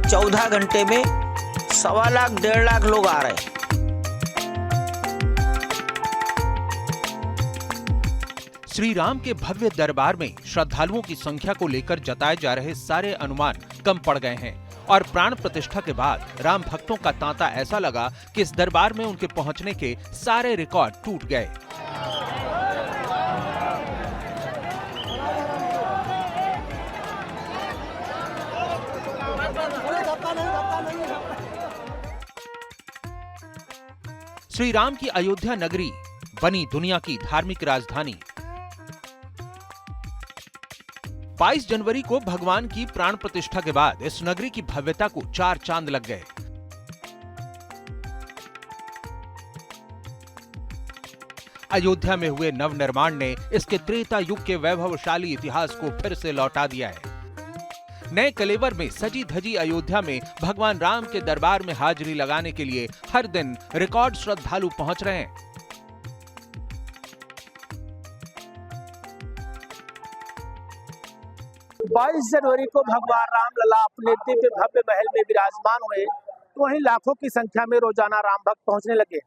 14 घंटे में 1.25 लाख 1.5 लाख लोग आ रहे हैं। श्री राम के भव्य दरबार में श्रद्धालुओं की संख्या को लेकर जताए जा रहे सारे अनुमान कम पड़ गए हैं और प्राण प्रतिष्ठा के बाद राम भक्तों का तांता ऐसा लगा कि इस दरबार में उनके पहुंचने के सारे रिकॉर्ड टूट गए। श्री राम की अयोध्या नगरी बनी दुनिया की धार्मिक राजधानी। 22 जनवरी को भगवान की प्राण प्रतिष्ठा के बाद इस नगरी की भव्यता को 4 चांद लग गए। अयोध्या में हुए नवनिर्माण ने इसके त्रेता युग के वैभवशाली इतिहास को फिर से लौटा दिया है। नए कलेवर में सजी धजी अयोध्या में भगवान राम के दरबार में हाजिरी लगाने के लिए हर दिन रिकॉर्ड श्रद्धालु पहुंच रहे हैं। बाईस जनवरी को भगवान रामलला अपने दिव्य भव्य महल में विराजमान हुए तो वहीं लाखों की संख्या में रोजाना राम भक्त पहुंचने लगे।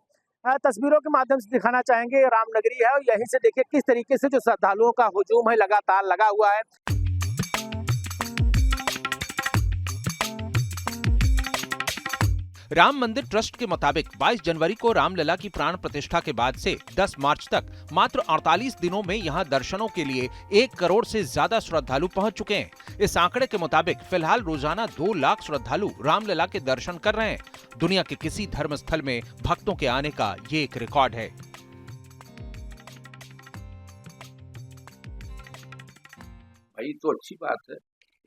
तस्वीरों के माध्यम से दिखाना चाहेंगे रामनगरी है और यहीं से देखिए किस तरीके से जो श्रद्धालुओं का हुजूम है लगातार लगा हुआ है। राम मंदिर ट्रस्ट के मुताबिक 22 जनवरी को रामलला की प्राण प्रतिष्ठा के बाद से 10 मार्च तक मात्र 48 दिनों में यहां दर्शनों के लिए 1 करोड़ से ज्यादा श्रद्धालु पहुंच चुके हैं। इस आंकड़े के मुताबिक फिलहाल रोजाना 2 लाख श्रद्धालु रामलला के दर्शन कर रहे हैं। दुनिया के किसी धर्म स्थल में भक्तों के आने का ये एक रिकॉर्ड है। भाई तो अच्छी बात है,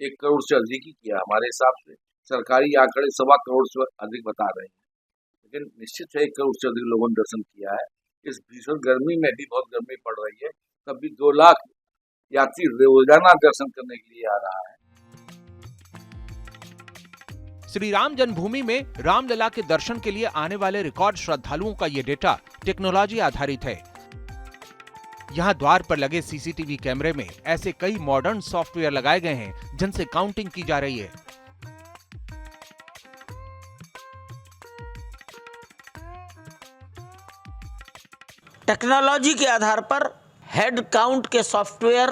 1 करोड़ से अधिक ही किया हमारे हिसाब से। सरकारी आंकड़े 1.25 करोड़ से अधिक बता रहे हैं, लेकिन निश्चित है 1 करोड़ से अधिक लोगों ने दर्शन किया है। इस भीषण गर्मी में भी बहुत गर्मी पड़ रही है, तब भी 2 लाख यात्री रोजाना दर्शन करने के लिए आ रहा है। श्री राम जन्मभूमि में रामलला के दर्शन के लिए आने वाले रिकॉर्ड श्रद्धालुओं का ये डेटा टेक्नोलॉजी आधारित है। यहाँ द्वार पर लगे सीसीटीवी कैमरे में ऐसे कई मॉडर्न सॉफ्टवेयर लगाए गए हैं जिनसे काउंटिंग की जा रही है। टेक्नोलॉजी के आधार पर हेड काउंट के सॉफ्टवेयर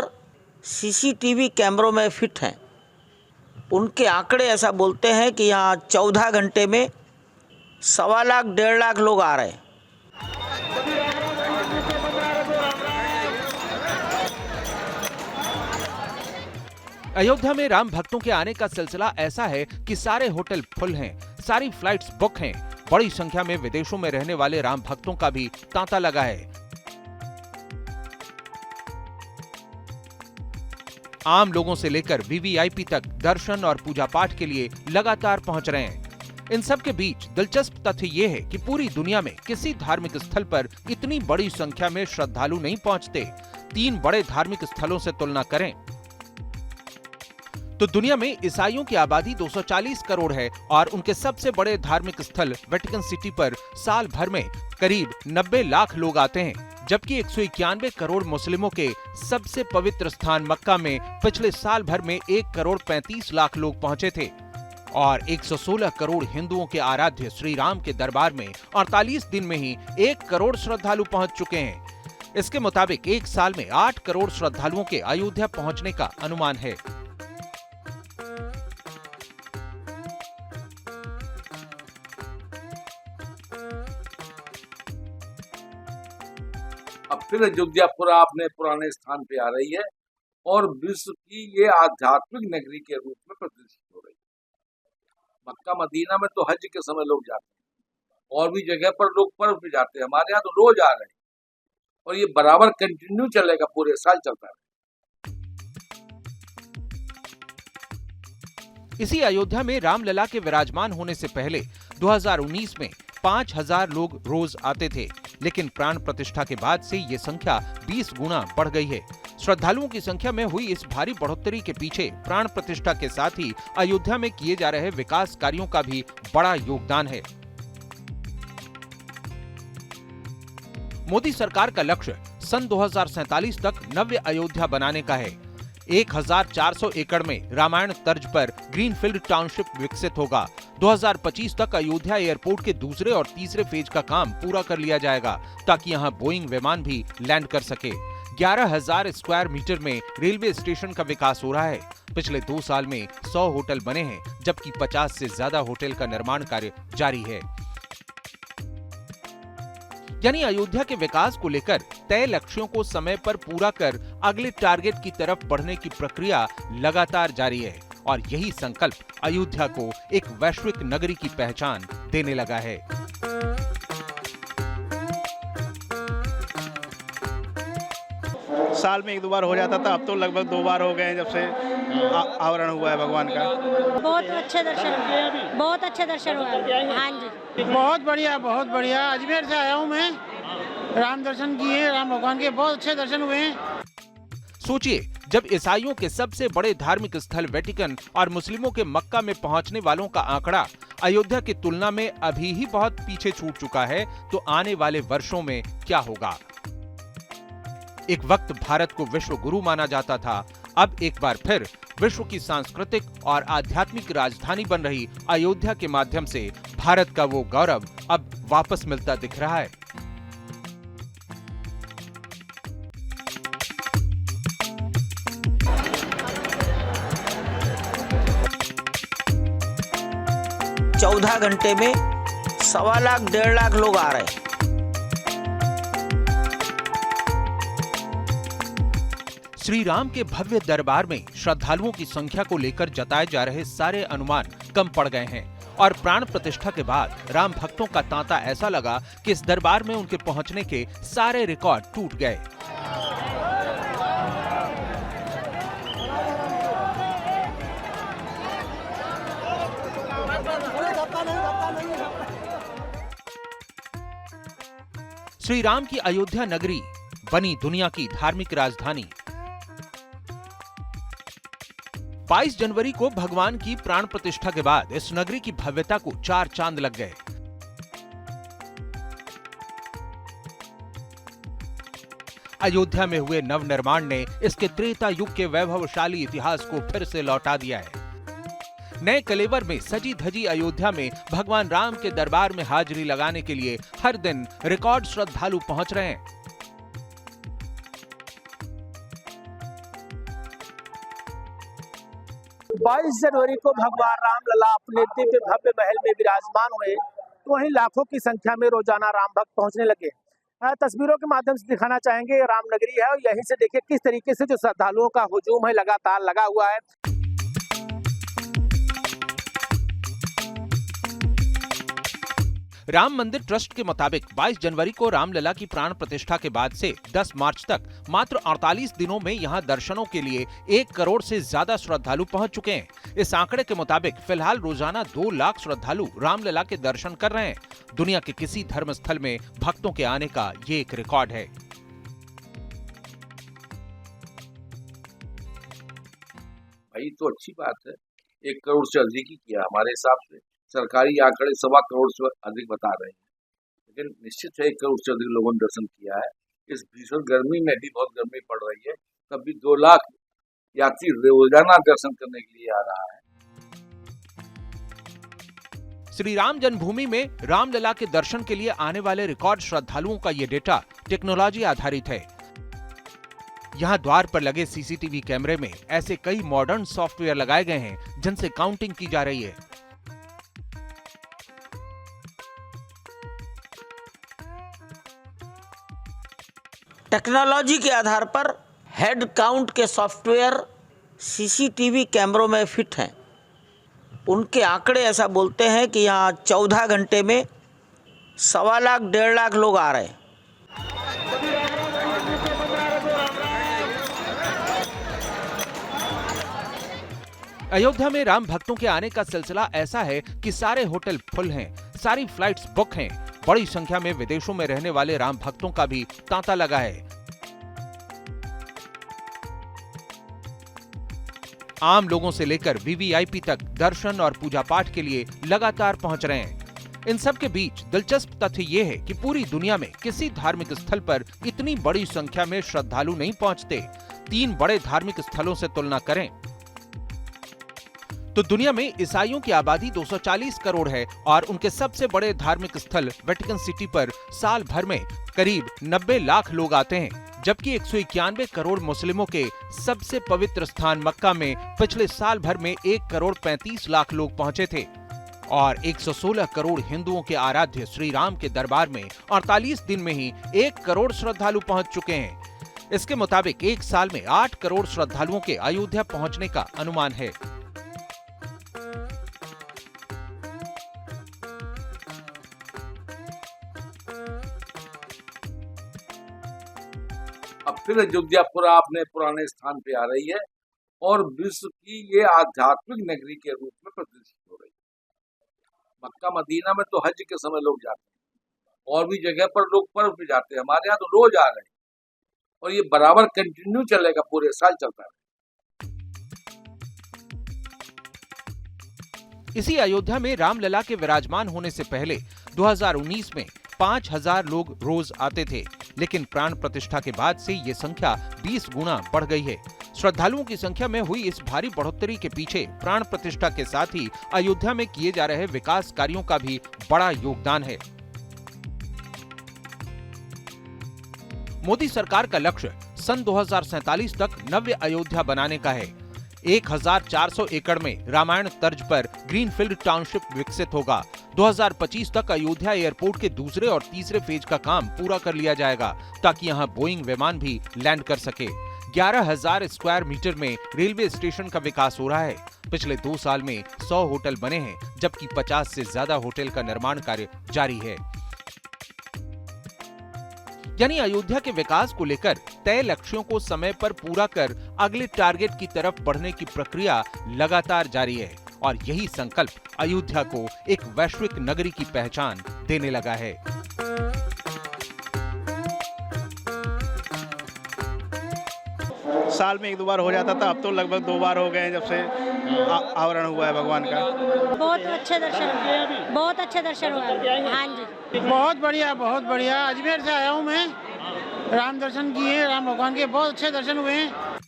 सीसीटीवी कैमरों में फिट हैं। उनके आंकड़े ऐसा बोलते हैं कि यहाँ 14 घंटे में 1.25 लाख 1.5 लाख लोग आ रहे हैं। अयोध्या में राम भक्तों के आने का सिलसिला ऐसा है कि सारे होटल फुल हैं, सारी फ्लाइट्स बुक हैं। बड़ी संख्या में विदेशों में रहने वाले राम भक्तों का भी तांता लगा है। आम लोगों से लेकर वीवीआईपी तक दर्शन और पूजा पाठ के लिए लगातार पहुंच रहे हैं। इन सब के बीच दिलचस्प तथ्य ये है कि पूरी दुनिया में किसी धार्मिक स्थल पर इतनी बड़ी संख्या में श्रद्धालु नहीं पहुंचते। 3 बड़े धार्मिक स्थलों से तुलना करें तो दुनिया में ईसाइयों की आबादी 240 करोड़ है और उनके सबसे बड़े धार्मिक स्थल वेटिकन सिटी पर साल भर में करीब 90 लाख लोग आते हैं, जबकि 191 करोड़ मुस्लिमों के सबसे पवित्र स्थान मक्का में पिछले साल भर में 1 करोड़ 35 लाख लोग पहुंचे थे और 116 करोड़ हिंदुओं के आराध्य श्री राम के दरबार में 48 दिन में ही 1 करोड़ श्रद्धालु पहुंच चुके हैं। इसके मुताबिक 1 साल में 8 करोड़ श्रद्धालुओं के अयोध्या पहुंचने का अनुमान है। अब फिर अयोध्या अपने पुराने स्थान पे आ रही है और विश्व की ये आध्यात्मिक नगरी के रूप में प्रतिष्ठित हो रही है। मक्का मदीना में तो हज के समय लोग जाते हैं और भी जगह पर लोग पर्व पे जाते हैं। हमारे यहाँ तो रोज आ रहे हैं और ये बराबर कंटिन्यू चलेगा, पूरे साल चलता है। इसी अयोध्या में रामलला के विराजमान होने से पहले 2019 में 5000 लोग रोज आते थे, लेकिन प्राण प्रतिष्ठा के बाद से ये संख्या 20 गुना बढ़ गई है। श्रद्धालुओं की संख्या में हुई इस भारी बढ़ोतरी के पीछे प्राण प्रतिष्ठा के साथ ही अयोध्या में किए जा रहे विकास कार्यों का भी बड़ा योगदान है। मोदी सरकार का लक्ष्य सन 2047 तक नव्य अयोध्या बनाने का है। 1400 एकड़ में रामायण तर्ज पर ग्रीनफील्ड टाउनशिप विकसित होगा। 2025 तक अयोध्या एयरपोर्ट के दूसरे और तीसरे फेज का काम पूरा कर लिया जाएगा ताकि यहां बोइंग विमान भी लैंड कर सके। 11,000 स्क्वायर मीटर में रेलवे स्टेशन का विकास हो रहा है। पिछले 2 साल में 100 होटल बने हैं, जबकि 50 से ज्यादा होटल का निर्माण कार्य जारी है। यानी अयोध्या के विकास को लेकर तय लक्ष्यों को समय पर पूरा कर अगले टारगेट की तरफ बढ़ने की प्रक्रिया लगातार जारी है और यही संकल्प अयोध्या को एक वैश्विक नगरी की पहचान देने लगा है। साल में 1-2 बार हो जाता था, अब तो लगभग 2 बार हो गए हैं जब से आवरण हुआ है भगवान का। बहुत अच्छे दर्शन हुए, बहुत अच्छे दर्शन हुए। हाँ जी, बहुत बढ़िया। अजमेर से आया हूँ मैं, राम दर्शन किए, राम भगवान के बहुत अच्छे दर्शन हुए हैं। सोचिए, जब ईसाइयों के सबसे बड़े धार्मिक स्थल वेटिकन और मुस्लिमों के मक्का में पहुंचने वालों का आंकड़ा अयोध्या की तुलना में अभी ही बहुत पीछे छूट चुका है, तो आने वाले वर्षों में क्या होगा? एक वक्त भारत को विश्व गुरु माना जाता था, अब एक बार फिर विश्व की सांस्कृतिक और आध्यात्मिक राजधानी बन रही अयोध्या के माध्यम से भारत का वो गौरव अब वापस मिलता दिख रहा है। चौदह घंटे में 1.25 लाख 1.5 लाख लोग आ रहे हैं। श्री राम के भव्य दरबार में श्रद्धालुओं की संख्या को लेकर जताए जा रहे सारे अनुमान कम पड़ गए हैं और प्राण प्रतिष्ठा के बाद राम भक्तों का तांता ऐसा लगा कि इस दरबार में उनके पहुंचने के सारे रिकॉर्ड टूट गए। श्री राम की अयोध्या नगरी बनी दुनिया की धार्मिक राजधानी। 22 जनवरी को भगवान की प्राण प्रतिष्ठा के बाद इस नगरी की भव्यता को 4 चांद लग गए। अयोध्या में हुए नवनिर्माण ने इसके त्रेता युग के वैभवशाली इतिहास को फिर से लौटा दिया है। नए कलेवर में सजी धजी अयोध्या में भगवान राम के दरबार में हाजिरी लगाने के लिए हर दिन रिकॉर्ड श्रद्धालु पहुंच रहे हैं। बाईस जनवरी को भगवान रामलला अपने दिव्य भव्य महल में विराजमान हुए तो वहीं लाखों की संख्या में रोजाना राम भक्त पहुंचने लगे। तस्वीरों के माध्यम से दिखाना चाहेंगे, रामनगरी है और यहीं से देखिए किस तरीके से जो श्रद्धालुओं का हुजूम है लगातार लगा हुआ है। राम मंदिर ट्रस्ट के मुताबिक 22 जनवरी को रामलला की प्राण प्रतिष्ठा के बाद से 10 मार्च तक मात्र 48 दिनों में यहां दर्शनों के लिए 1 करोड़ से ज्यादा श्रद्धालु पहुंच चुके हैं। इस आंकड़े के मुताबिक फिलहाल रोजाना 2 लाख श्रद्धालु रामलला के दर्शन कर रहे हैं। दुनिया के किसी धर्म स्थल में भक्तों के आने का ये एक रिकॉर्ड है। भाई तो अच्छी बात है, 1 करोड़ से अधिक ही किया हमारे हिसाब से। सरकारी आंकड़े 1.25 करोड़ से अधिक बता रहे हैं, लेकिन निश्चित है 1 करोड़ से अधिक लोगों ने दर्शन किया है। इस भीषण गर्मी में भी बहुत गर्मी पड़ रही है, तब भी 2 लाख यात्री रोजाना दर्शन करने के लिए आ रहा है। श्री राम जन्मभूमि में रामलला के दर्शन के लिए आने वाले रिकॉर्ड श्रद्धालुओं का ये डेटा टेक्नोलॉजी आधारित है। यहाँ द्वार पर लगे सीसीटीवी कैमरे में ऐसे कई मॉडर्न सॉफ्टवेयर लगाए गए हैं जिनसे काउंटिंग की जा रही है। टेक्नोलॉजी के आधार पर हेड काउंट के सॉफ्टवेयर सीसीटीवी कैमरों में फिट हैं। उनके आंकड़े ऐसा बोलते हैं कि यहाँ 14 घंटे में 1.25 लाख 1.5 लाख लोग आ रहे हैं। अयोध्या में राम भक्तों के आने का सिलसिला ऐसा है कि सारे होटल फुल हैं, सारी फ्लाइट्स बुक हैं। बड़ी संख्या में विदेशों में रहने वाले राम भक्तों का भी तांता लगा है। आम लोगों से लेकर वीवीआईपी तक दर्शन और पूजा पाठ के लिए लगातार पहुंच रहे हैं। इन सब के बीच दिलचस्प तथ्य ये है कि पूरी दुनिया में किसी धार्मिक स्थल पर इतनी बड़ी संख्या में श्रद्धालु नहीं पहुंचते। 3 बड़े धार्मिक स्थलों से तुलना करें तो दुनिया में ईसाइयों की आबादी 240 करोड़ है और उनके सबसे बड़े धार्मिक स्थल वेटिकन सिटी पर साल भर में करीब 90 लाख लोग आते हैं, जबकि 191 करोड़ मुस्लिमों के सबसे पवित्र स्थान मक्का में पिछले साल भर में 1 करोड़ 35 लाख लोग पहुंचे थे और 116 करोड़ हिंदुओं के आराध्य श्री राम के दरबार में 48 दिन में ही 1 करोड़ श्रद्धालु पहुंच चुके हैं। इसके मुताबिक एक साल में 8 करोड़ श्रद्धालुओं के अयोध्या पहुंचने का अनुमान है। अब फिर अयोध्यापुरा अपने पुराने स्थान पे आ रही है और विश्व की ये आध्यात्मिक नगरी के रूप में प्रतिष्ठित हो रही है। मक्का मदीना में तो हज के समय लोग जाते हैं और भी जगह पर लोग पर्व पे जाते हैं, हमारे यहाँ तो रोज आ रहे हैं और ये बराबर कंटिन्यू चलेगा, पूरे साल चलता है। इसी अयोध्या में रामलला के विराजमान होने से पहले 2019 में 5000 लोग रोज आते थे, लेकिन प्राण प्रतिष्ठा के बाद से ये संख्या 20 गुना बढ़ गई है। श्रद्धालुओं की संख्या में हुई इस भारी बढ़ोतरी के पीछे प्राण प्रतिष्ठा के साथ ही अयोध्या में किए जा रहे विकास कार्यों का भी बड़ा योगदान है। मोदी सरकार का लक्ष्य सन 2047 तक नव्य अयोध्या बनाने का है। 1400 एकड़ में रामायण तर्ज पर ग्रीनफील्ड टाउनशिप विकसित होगा। 2025 तक अयोध्या एयरपोर्ट के दूसरे और तीसरे फेज का काम पूरा कर लिया जाएगा ताकि यहां बोइंग विमान भी लैंड कर सके। 11,000 स्क्वायर मीटर में रेलवे स्टेशन का विकास हो रहा है। पिछले 2 साल में 100 होटल बने हैं, जबकि 50 से ज्यादा होटल का निर्माण कार्य जारी है। यानी अयोध्या के विकास को लेकर तय लक्ष्यों को समय पर पूरा कर अगले टारगेट की तरफ बढ़ने की प्रक्रिया लगातार जारी है और यही संकल्प अयोध्या को एक वैश्विक नगरी की पहचान देने लगा है। साल में 1-2 बार हो जाता था, अब तो लगभग 2 बार हो गए हैं जब से आवरण हुआ है भगवान का। बहुत अच्छे दर्शन हुए। हाँ जी, बहुत बढ़िया। अजमेर से आया हूँ मैं, राम दर्शन किए, राम भगवान के बहुत अच्छे दर्शन हुए हैं।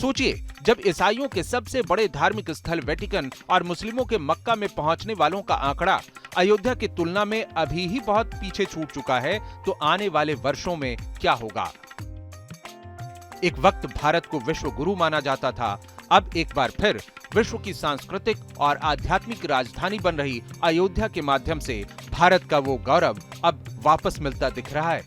सोचिए, जब ईसाइयों के सबसे बड़े धार्मिक स्थल वेटिकन और मुस्लिमों के मक्का में पहुंचने वालों का आंकड़ा अयोध्या की तुलना में अभी ही बहुत पीछे छूट चुका है, तो आने वाले वर्षों में क्या होगा। एक वक्त भारत को विश्व गुरु माना जाता था, अब एक बार फिर विश्व की सांस्कृतिक और आध्यात्मिक राजधानी बन रही अयोध्या के माध्यम से भारत का वो गौरव अब वापस मिलता दिख रहा है।